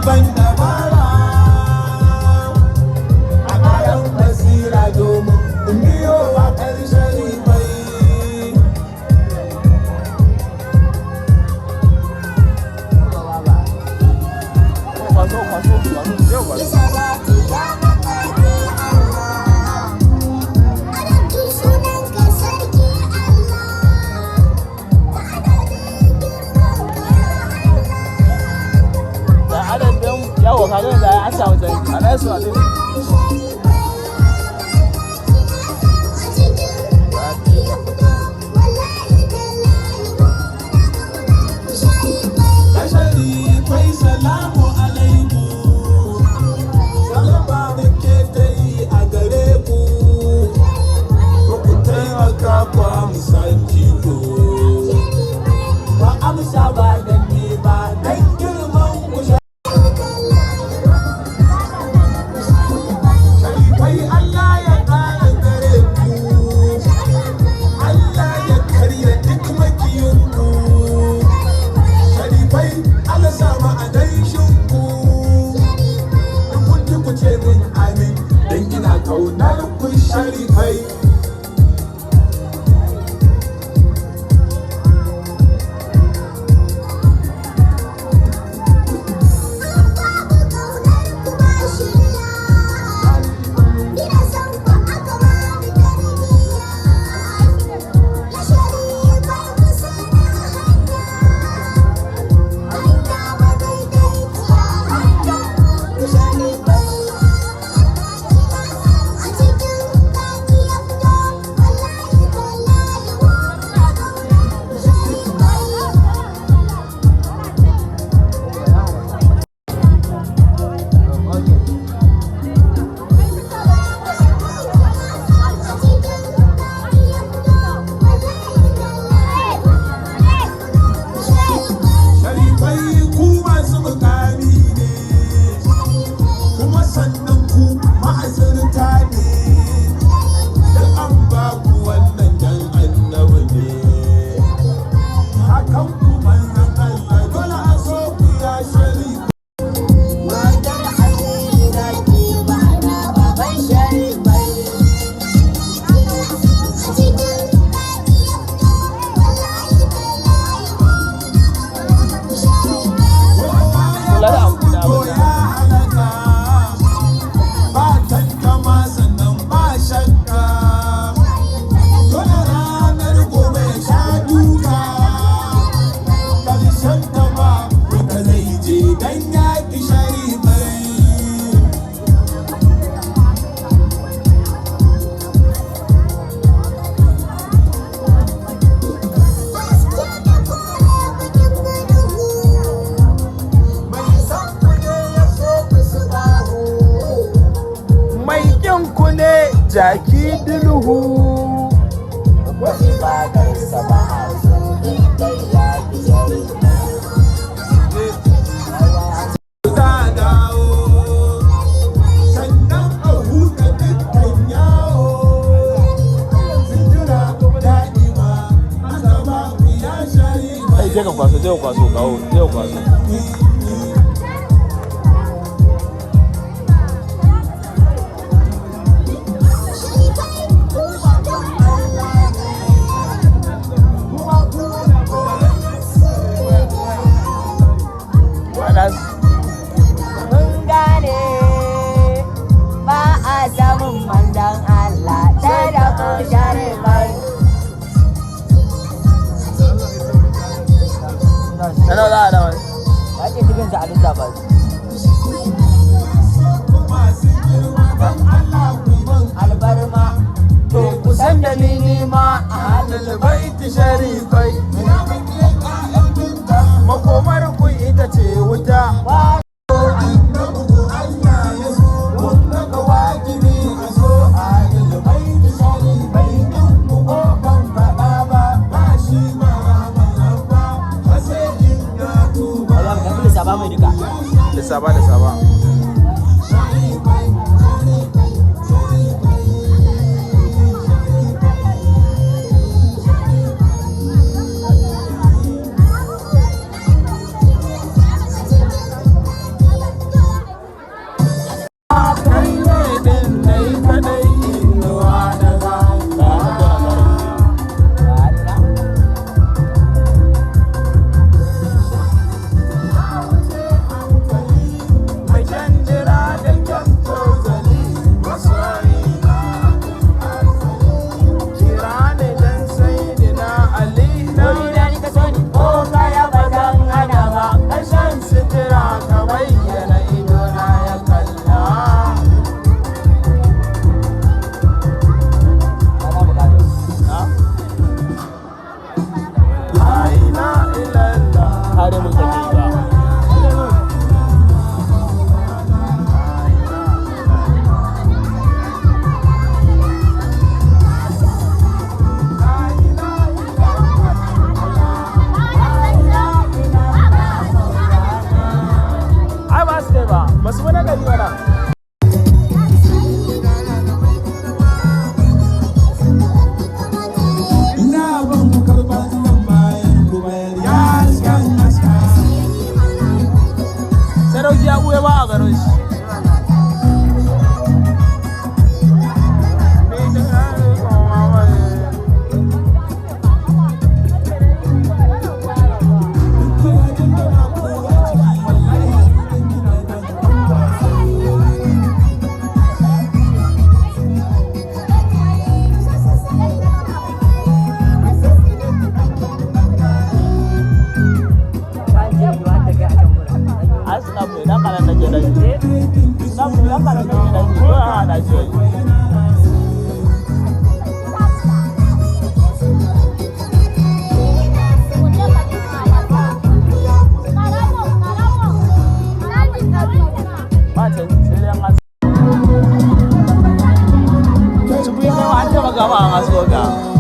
ban dabara a bayan basira domin in biyo a ƙarshen bai. yawa kaga yanzu an samu tsari a nan su a Salamu alaikum, salama da ke ta yi a gare ku, ku taimaka kwa musanci ko. Ba amsa ba da ni ba, dan girman ku sharifai Allah ya ƙara gare ku, Allah ya karya duk makiyinku. Sharifai Allah sama a daishinku, in kun ji ku ce min amin, dan ina kaunar ku sharifai. jaki dulhu wani ba garsa ba a zo dai ya fi jari za dawo sannan a huta dukkan yawo sutura daɗi ma aka ba ku ya shari ai je ka kwaso kawo je ka kwaso Ano da da wani? ake cikin sa a lissafa albarma To kusan da ni nima a halin baiti sharifai makomar ku ita ce wuta Saba da saba. ka bayyana idona ya kalla. Aina ilalla. Kare mun take ba. Basu wani gari wala. Ina ban ku karɓa zan bayan ku bayar ya aska. Sadauki ya ɓuya ba a garin shi. Gaba a masu